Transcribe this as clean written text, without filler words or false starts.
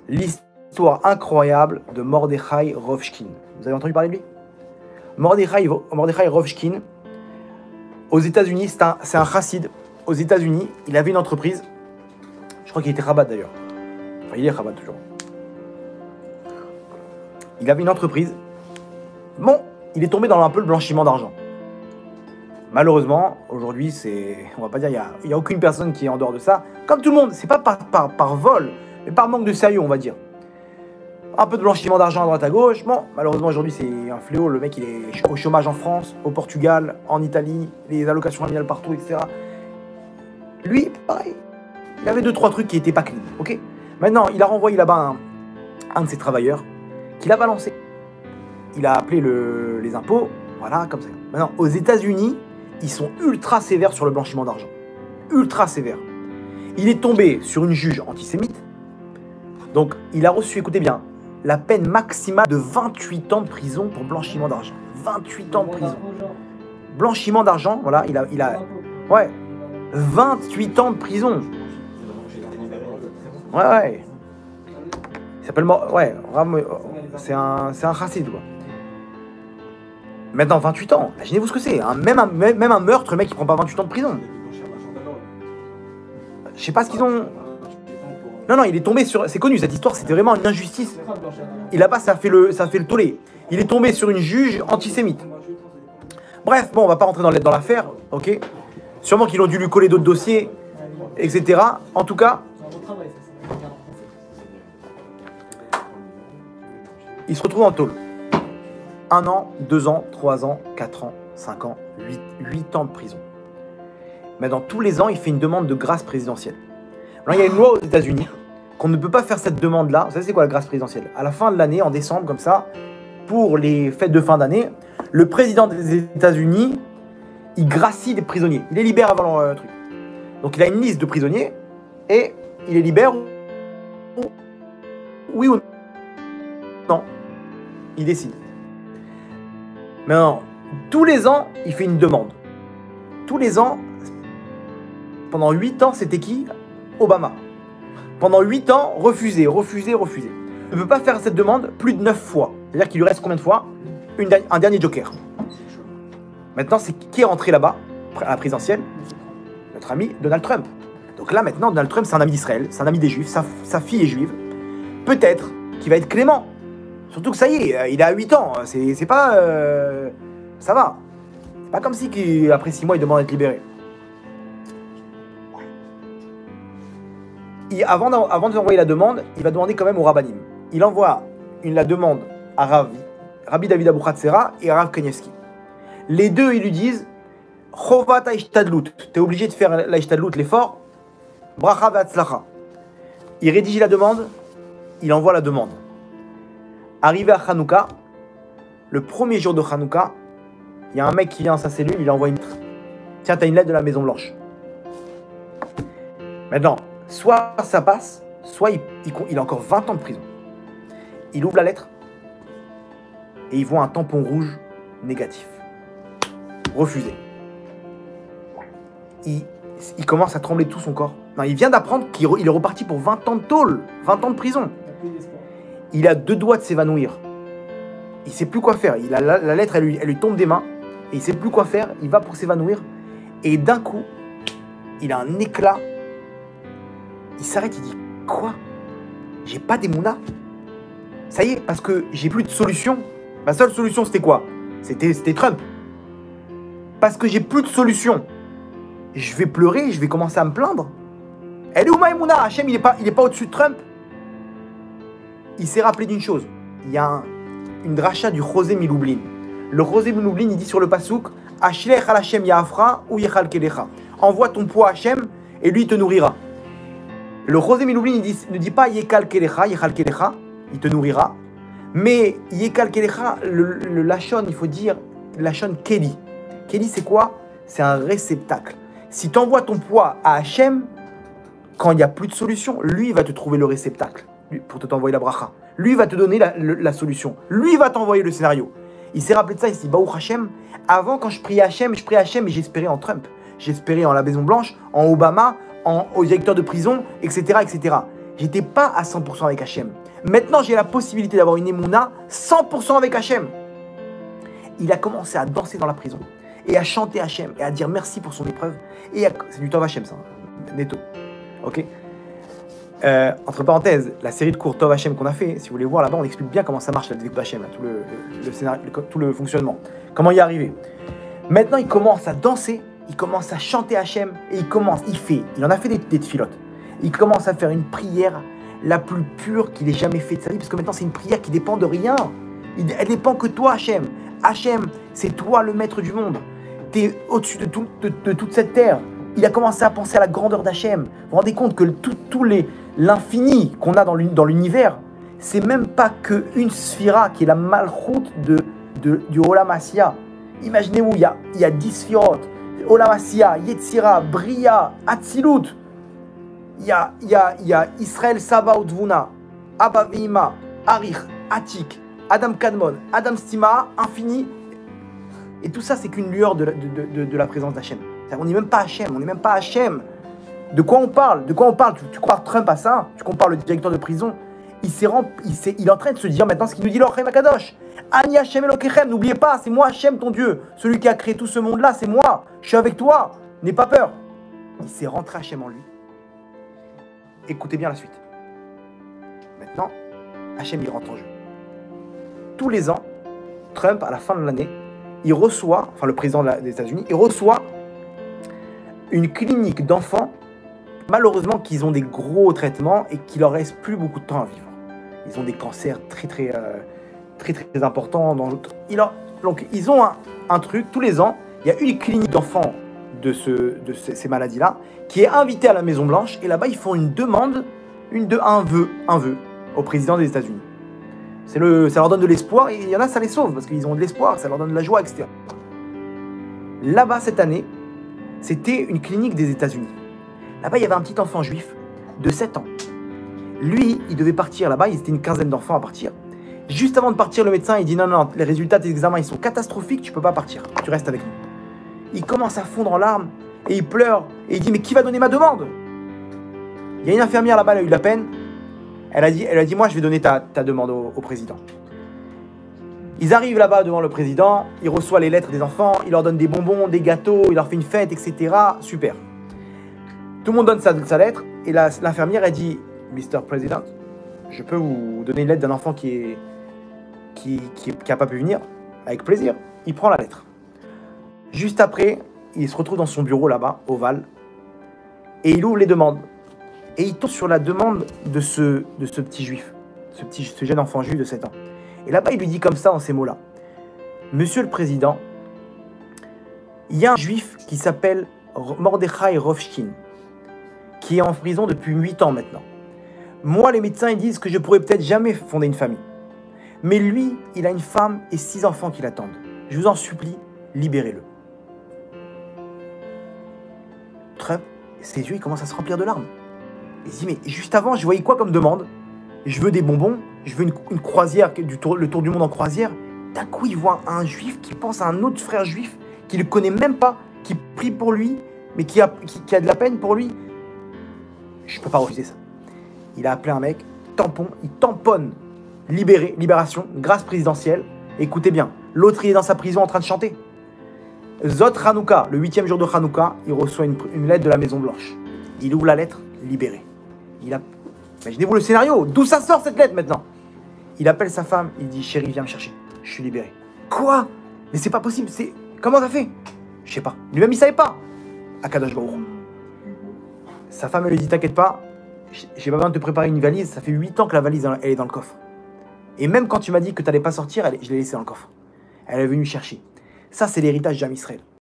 l'histoire incroyable de Mordechai Rovchkin. Vous avez entendu parler de lui? Mordechai Rovchkin, aux États-Unis, c'est un chassid. Aux États-Unis, il avait une entreprise. Je crois qu'il était Chabad d'ailleurs. Enfin, il est Chabad toujours. Il avait une entreprise. Bon, il est tombé dans un peu le blanchiment d'argent. Malheureusement, aujourd'hui, on va pas dire, il y a aucune personne qui est en dehors de ça. Comme tout le monde, c'est pas par vol, mais par manque de sérieux, on va dire. Un peu de blanchiment d'argent à droite à gauche. Bon, malheureusement, aujourd'hui, c'est un fléau. Le mec, il est au chômage en France, au Portugal, en Italie, les allocations familiales partout, etc. Lui, pareil, il avait 2-3 trucs qui étaient pas clean, ok? Maintenant, il a renvoyé là-bas un de ses travailleurs qu'il a balancé. Il a appelé les impôts, voilà, comme ça. Maintenant, aux États-Unis, ils sont ultra sévères sur le blanchiment d'argent. Ultra sévères. Il est tombé sur une juge antisémite. Donc, il a reçu, écoutez bien, la peine maximale de 28 ans de prison pour blanchiment d'argent. 28 ans de prison. Blanchiment d'argent, voilà, il a ouais, 28 ans de prison. Ouais. Il s'appelle, ouais, c'est un chassid, quoi. Maintenant, 28 ans, imaginez-vous ce que c'est. Hein. Même un meurtre, le mec, il prend pas 28 ans de prison. Je sais pas ce qu'ils ont... Non, il est tombé sur... C'est connu, cette histoire, c'était vraiment une injustice. Et là-bas, ça fait le tollé. Il est tombé sur une juge antisémite. Bref, bon, on va pas rentrer dans l'affaire, ok? Sûrement qu'ils ont dû lui coller d'autres dossiers, etc. En tout cas... Il se retrouve en tôle. 1 an, 2 ans, 3 ans, 4 ans, 5 ans, 8 ans de prison. Mais dans tous les ans, il fait une demande de grâce présidentielle. Alors, il y a une loi aux États-Unis qu'on ne peut pas faire cette demande-là. Vous savez, c'est quoi la grâce présidentielle? À la fin de l'année, en décembre, comme ça, pour les fêtes de fin d'année, le président des États-Unis, il gracie des prisonniers. Il les libère avant leur truc. Donc, il a une liste de prisonniers et il les libère. Oui ou non? Il décide. Maintenant, tous les ans, il fait une demande. Tous les ans, pendant 8 ans, c'était qui? Obama. Pendant 8 ans, refusé. Il ne peut pas faire cette demande plus de 9 fois. C'est-à-dire qu'il lui reste combien de fois? Un dernier joker. Maintenant, c'est qui est rentré là-bas, à la présidentielle? Notre ami Donald Trump. Donc là, maintenant, Donald Trump, c'est un ami d'Israël, c'est un ami des Juifs, sa fille est juive. Peut-être qu'il va être clément. Surtout que ça y est, il a 8 ans, c'est pas... ça va. C'est pas comme si après 6 mois, il demande d'être libéré. Avant de envoyer la demande, il va demander quand même au rabbinim. Il envoie la demande à Rabbi David Abu Khatsera et à Rav Kanievski. Les deux, ils lui disent Chovat ha'ishtadlut, t'es obligé de faire l'ishtadlut, l'effort. Bracha ve'atzlacha. Il rédige la demande, il envoie la demande. Arrivé à Hanouka, le premier jour de Hanouka, il y a un mec qui vient à sa cellule, il envoie une lettre. Tiens, t'as une lettre de la Maison Blanche. Maintenant, soit ça passe, soit il a encore 20 ans de prison. Il ouvre la lettre et il voit un tampon rouge négatif. Refusé. Il commence à trembler tout son corps. Non, il vient d'apprendre qu'il est reparti pour 20 ans de tôle, 20 ans de prison. Il a 2 doigts de s'évanouir. Il ne sait plus quoi faire. La lettre, elle lui tombe des mains. Et il ne sait plus quoi faire. Il va pour s'évanouir. Et d'un coup, il a un éclat. Il s'arrête, il dit « Quoi? J'ai pas d'émouna? Ça y est, parce que j'ai plus de solution. Ma seule solution, c'était quoi? C'était Trump. Parce que j'ai plus de solution. Je vais pleurer, je vais commencer à me plaindre. Elle est où ma émouna? Hachem, il est pas au-dessus de Trump. Il s'est rappelé d'une chose. Il y a une dracha du Chosé Miloublin. Le Chosé Miloublin, il dit sur le pasouk Ashlech al Hashem Ya'afra ou Yechal Kelecha. Envoie ton poids à Hashem et lui il te nourrira. Le Chosé Miloublin ne dit pas Yechal Kelecha, il te nourrira. Mais Yechal Kelecha, le Lachon, il faut dire Lachon Keli. Keli, c'est quoi? C'est un réceptacle. Si tu envoies ton poids à Hashem, quand il n'y a plus de solution, lui il va te trouver le réceptacle pour t'envoyer la bracha. Lui va te donner la solution. Lui va t'envoyer le scénario. Il s'est rappelé de ça, il s'est dit, Baruch Hashem, avant quand je priais Hashem et j'espérais en Trump. J'espérais en la Maison Blanche, en Obama, au directeur de prison, etc., etc. J'étais pas à 100% avec Hachem. Maintenant, j'ai la possibilité d'avoir une émouna 100% avec Hachem. Il a commencé à danser dans la prison et à chanter Hachem et à dire merci pour son épreuve. C'est du Tov Hachem, ça, netto. Ok. Entre parenthèses, la série de cours Tov Hachem qu'on a fait, si vous voulez voir là-bas, on explique bien comment ça marche la Dvekut Hachem, tout le scénario, tout le fonctionnement. Comment y arriver. Maintenant, il commence à danser, il commence à chanter Hachem et il en a fait des tfilotes. Il commence à faire une prière la plus pure qu'il ait jamais fait de sa vie, parce que maintenant c'est une prière qui dépend de rien. Elle dépend que toi, Hachem. Hachem, c'est toi le maître du monde. Tu es au-dessus de toute cette terre. Il a commencé à penser à la grandeur d'Hachem. Vous vous rendez compte que l'infini qu'on a dans l'univers, c'est même pas qu'une sphira qui est la malchoute du Olam Asiya. Imaginez-vous, il y a 10 sphirotes. Olam Asiya, Yetzira, Bria, Atzilut. Il y a Israël, Saba, Utvuna, Abba Veima, Arich, Atik, Adam Kadmon, Adam Stima, infini. Et tout ça, c'est qu'une lueur de la présence d'Hachem. On n'est même pas Hachem, De quoi on parle? Tu compares Trump à ça? Tu compares le directeur de prison? Il est en train de se dire maintenant ce qu'il nous dit l'Ochem Akadosh. Ani Hachem Elokechem, n'oubliez pas, c'est moi Hachem ton Dieu. Celui qui a créé tout ce monde-là, c'est moi. Je suis avec toi. N'aie pas peur. Il s'est rentré Hachem en lui. Écoutez bien la suite. Maintenant, Hachem, il rentre en jeu. Tous les ans, Trump, à la fin de l'année, il reçoit, enfin le président des États-Unis, il reçoit une clinique d'enfants, malheureusement, qu'ils ont des gros traitements et qu'il leur reste plus beaucoup de temps à vivre. Ils ont des cancers très importants. Donc, ils ont un truc, tous les ans, il y a une clinique d'enfants de ces maladies-là, qui est invitée à la Maison Blanche, et là-bas, ils font un vœu au président des États-Unis. Ça leur donne de l'espoir, et il y en a, ça les sauve, parce qu'ils ont de l'espoir, ça leur donne de la joie, etc. Là-bas, cette année, c'était une clinique des États-Unis. Là-bas, il y avait un petit enfant juif de 7 ans. Lui, il devait partir là-bas, il était une quinzaine d'enfants à partir. Juste avant de partir, le médecin, il dit non, les résultats des examens, ils sont catastrophiques, tu peux pas partir, tu restes avec nous. Il commence à fondre en larmes, et il pleure, et il dit, mais qui va donner ma demande? Il y a une infirmière là-bas, elle a eu de la peine, elle a dit, moi je vais donner ta demande au président. Ils arrivent là-bas devant le président, il reçoit les lettres des enfants, il leur donne des bonbons, des gâteaux, il leur fait une fête, etc. Super. Tout le monde donne sa lettre, et l'infirmière, elle dit, Mr. President, je peux vous donner une lettre d'un enfant qui n'a pas pu venir? Avec plaisir. Il prend la lettre. Juste après, il se retrouve dans son bureau là-bas, ovale, et il ouvre les demandes. Et il tombe sur la demande de ce petit juif, ce jeune enfant juif de 7 ans. Et là-bas, il lui dit comme ça, en ces mots-là. Monsieur le Président, il y a un juif qui s'appelle Mordechai Rovshin, qui est en prison depuis 8 ans maintenant. Moi, les médecins, ils disent que je pourrais peut-être jamais fonder une famille. Mais lui, il a une femme et 6 enfants qui l'attendent. Je vous en supplie, libérez-le. Trump, ses yeux, ils commencent à se remplir de larmes. Il se dit, mais juste avant, je voyais quoi comme demande? Je veux des bonbons, je veux une croisière, le tour du monde en croisière. D'un coup, il voit un juif qui pense à un autre frère juif qu'il ne connaît même pas, qui prie pour lui, mais qui a de la peine pour lui. Je ne peux pas refuser ça. Il a appelé un mec, il tamponne, libération, grâce présidentielle. Écoutez bien, l'autre il est dans sa prison en train de chanter. Zot Hanouka, le 8e jour de Hanouka, il reçoit une lettre de la Maison Blanche. Il ouvre la lettre, libéré. Imaginez-vous le scénario, d'où ça sort cette lettre maintenant? Il appelle sa femme, il dit, chérie, viens me chercher, je suis libéré. Quoi? Mais c'est pas possible, comment ça fait? Je sais pas, lui-même il savait pas. Akadosh Baruch. Sa femme elle lui dit, t'inquiète pas, j'ai pas besoin de te préparer une valise, ça fait 8 ans que la valise elle est dans le coffre. Et même quand tu m'as dit que t'allais pas sortir, je l'ai laissée dans le coffre. Elle est venue chercher. Ça c'est l'héritage d'Am Israël.